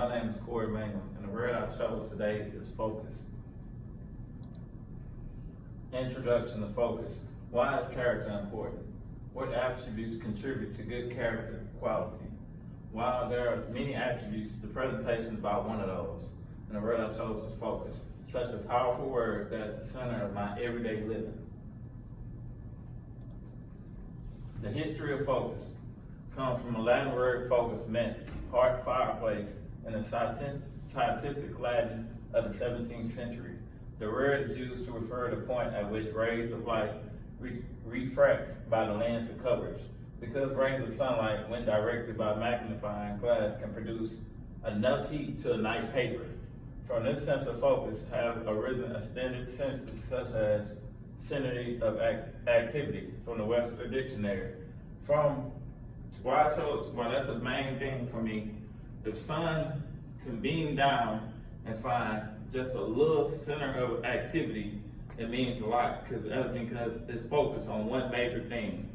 my name is Corey Mangum, and the word I chose today is focus. Introduction to focus. Why is character important? What attributes contribute to good character quality? While there are many attributes, the presentation is about one of those, and the word I chose is focus. Such a powerful word that is the center of my everyday living. The history of focus comes from a Latin word focus meant heart fireplace in the scientific Latin of the 17th century. The word is used to refer to the point at which rays of light refract by the lens of coverage. Because rays of sunlight, when directed by magnifying glass, can produce enough heat to ignite paper. From this sense of focus have arisen extended senses such as synergy of activity from the Webster Dictionary. That's the main thing for me. The sun can beam down and find just a little center of activity. It means a lot because it's focused on one major thing.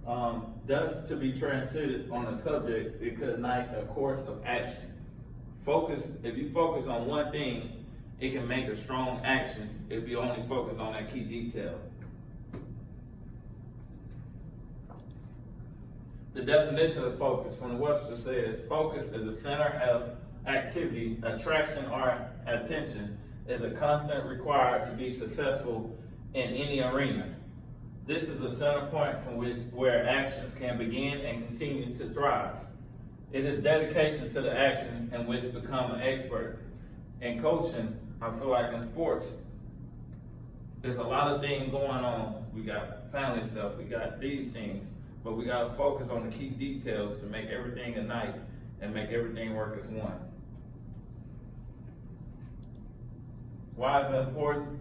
Thus, to be transited on a subject, it could ignite a course of action. If you focus on one thing, it can make a strong action if you only focus on that key detail. The definition of focus from the Webster says, focus is a center of activity, attraction, or attention is a constant required to be successful in any arena. This is a center point from where actions can begin and continue to thrive. It is dedication to the action in which become an expert. In coaching, I feel like in sports, there's a lot of things going on. We got family stuff, we got these things, but we got to focus on the key details to make everything ignite and make everything work as one. Why is it important?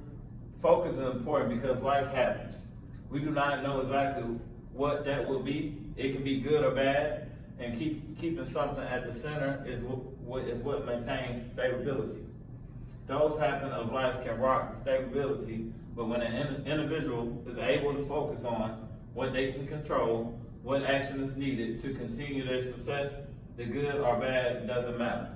Focus is important because life happens. We do not know exactly what that will be. It can be good or bad, and keeping something at the center is what maintains stability. Those happenings of life can rock stability, but when an individual is able to focus on what they can control, what action is needed to continue their success, the good or bad doesn't matter.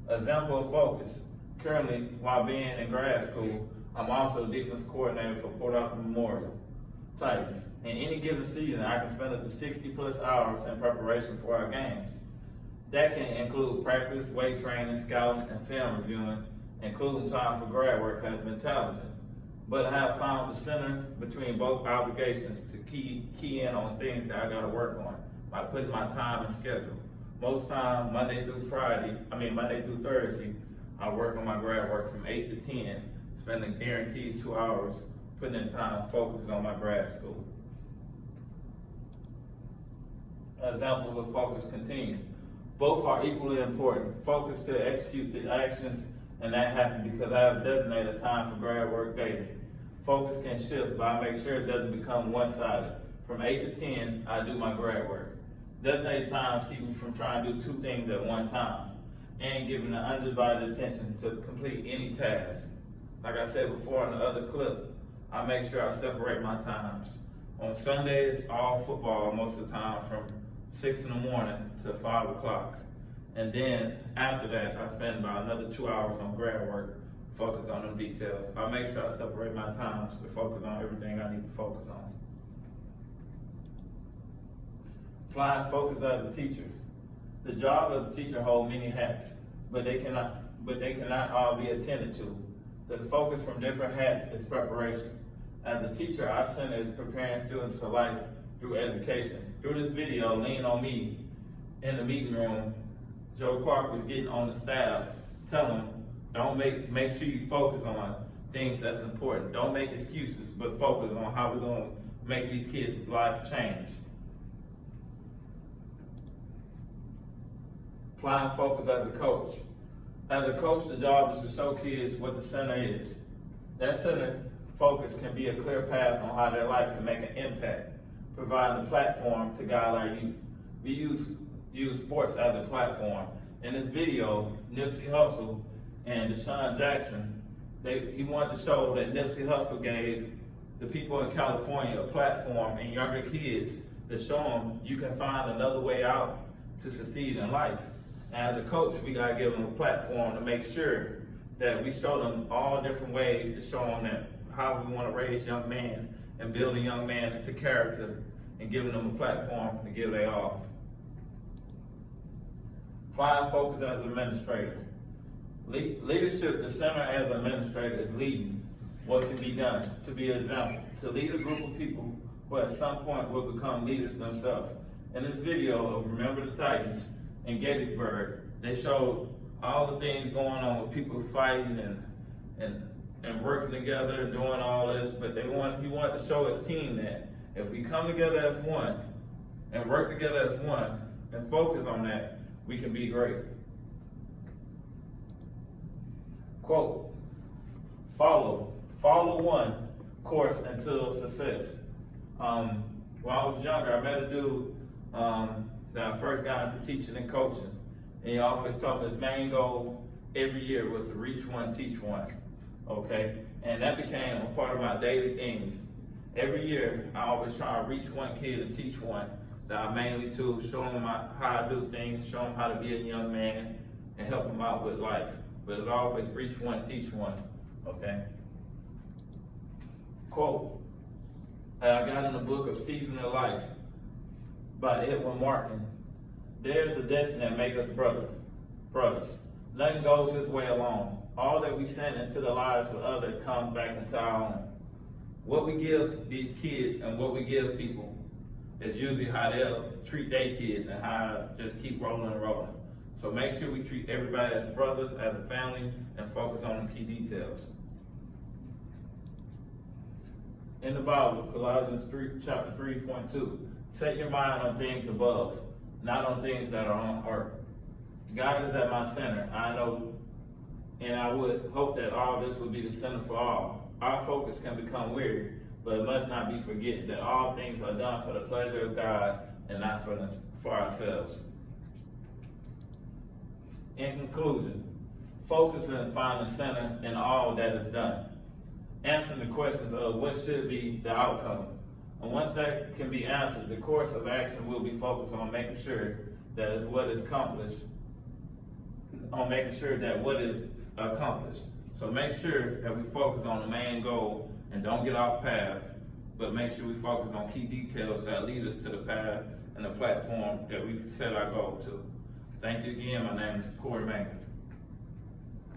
Example of focus. Currently, while being in grad school, I'm also defense coordinator for Port Arthur Memorial Titans. In any given season, I can spend up to 60 plus hours in preparation for our games. That can include practice, weight training, scouting, and film reviewing, including time for grad work has been challenging. But I have found the center between both obligations to key in on things that I gotta work on by putting my time and schedule. Most time, Monday through Thursday, I work on my grad work from 8 to 10, spending guaranteed 2 hours putting in time focused on my grad school. Examples of focus continue. Both are equally important. Focus to execute the actions, and that happens because I have designated time for grad work daily. Focus can shift, but I make sure it doesn't become one-sided. From 8 to 10, I do my grad work. Designated times keep me from trying to do two things at one time and giving the undivided attention to complete any task. Like I said before in the other clip, I make sure I separate my times. On Sundays, all football most of the time from 6 in the morning to 5 o'clock. And then after that, I spend about another 2 hours on grad work, focus on them details. I make sure I separate my times to focus on everything I need to focus on. Applying focus as a teacher. The job as a teacher holds many hats, but they cannot all be attended to. The focus from different hats is preparation. As a teacher, our center is preparing students for life through education. Through this video, Lean on Me, in the meeting room, Joe Clark was getting on the staff, telling them, make sure you focus on things that's important. Don't make excuses, but focus on how we're gonna make these kids' lives change. Applying focus as a coach. As a coach, the job is to show kids what the center is. That center focus can be a clear path on how their life can make an impact, providing a platform to guide our youth. We use sports as a platform. In this video, Nipsey Hussle and Deshaun Jackson, he wanted to show that Nipsey Hussle gave the people in California a platform and younger kids to show them you can find another way out to succeed in life. And as a coach, we gotta give them a platform to make sure that we show them all different ways to show them that how we wanna raise young men and build a young man into character and giving them a platform to give their all. Applying focus as an administrator. Leadership, the center as an administrator is leading what can be done, to be an example, to lead a group of people who at some point will become leaders themselves. In this video of Remember the Titans in Gettysburg, they showed all the things going on with people fighting and working together and doing all this, but he wanted to show his team that if we come together as one and work together as one and focus on that, we can be great. Quote, follow one course until success. When I was younger, I met a dude that I first got into teaching and coaching. And he always told me his main goal every year was to reach one, teach one. Okay? And that became a part of my daily things. Every year, I always try to reach one kid and teach one that I mainly to show them how I do things, show them how to be a young man, and help them out with life. But it's always reach one, teach one. Okay? Quote, I got in the book of Season of Life by Edwin Martin. There's a destiny that makes us brothers. Nothing goes this way alone. All that we send into the lives of others comes back into our own. What we give these kids and what we give people is usually how they'll treat their kids and how just keep rolling and rolling. So make sure we treat everybody as brothers, as a family, and focus on the key details. In the Bible, Colossians 3, chapter 3.2, set your mind on things above, not on things that are on earth. God is at my center. I know, and I would hope that all this would be the center for all. Our focus can become weary, but it must not be forgotten that all things are done for the pleasure of God and not for ourselves. In conclusion, focus and find the center in all that is done. Answering the questions of what should be the outcome. And once that can be answered, the course of action will be focused on making sure that is what is accomplished, on making sure that what is accomplished. So make sure that we focus on the main goal and don't get off path, but make sure we focus on key details that lead us to the path and the platform that we set our goal to. Thank you again. My name is Corey Mangan.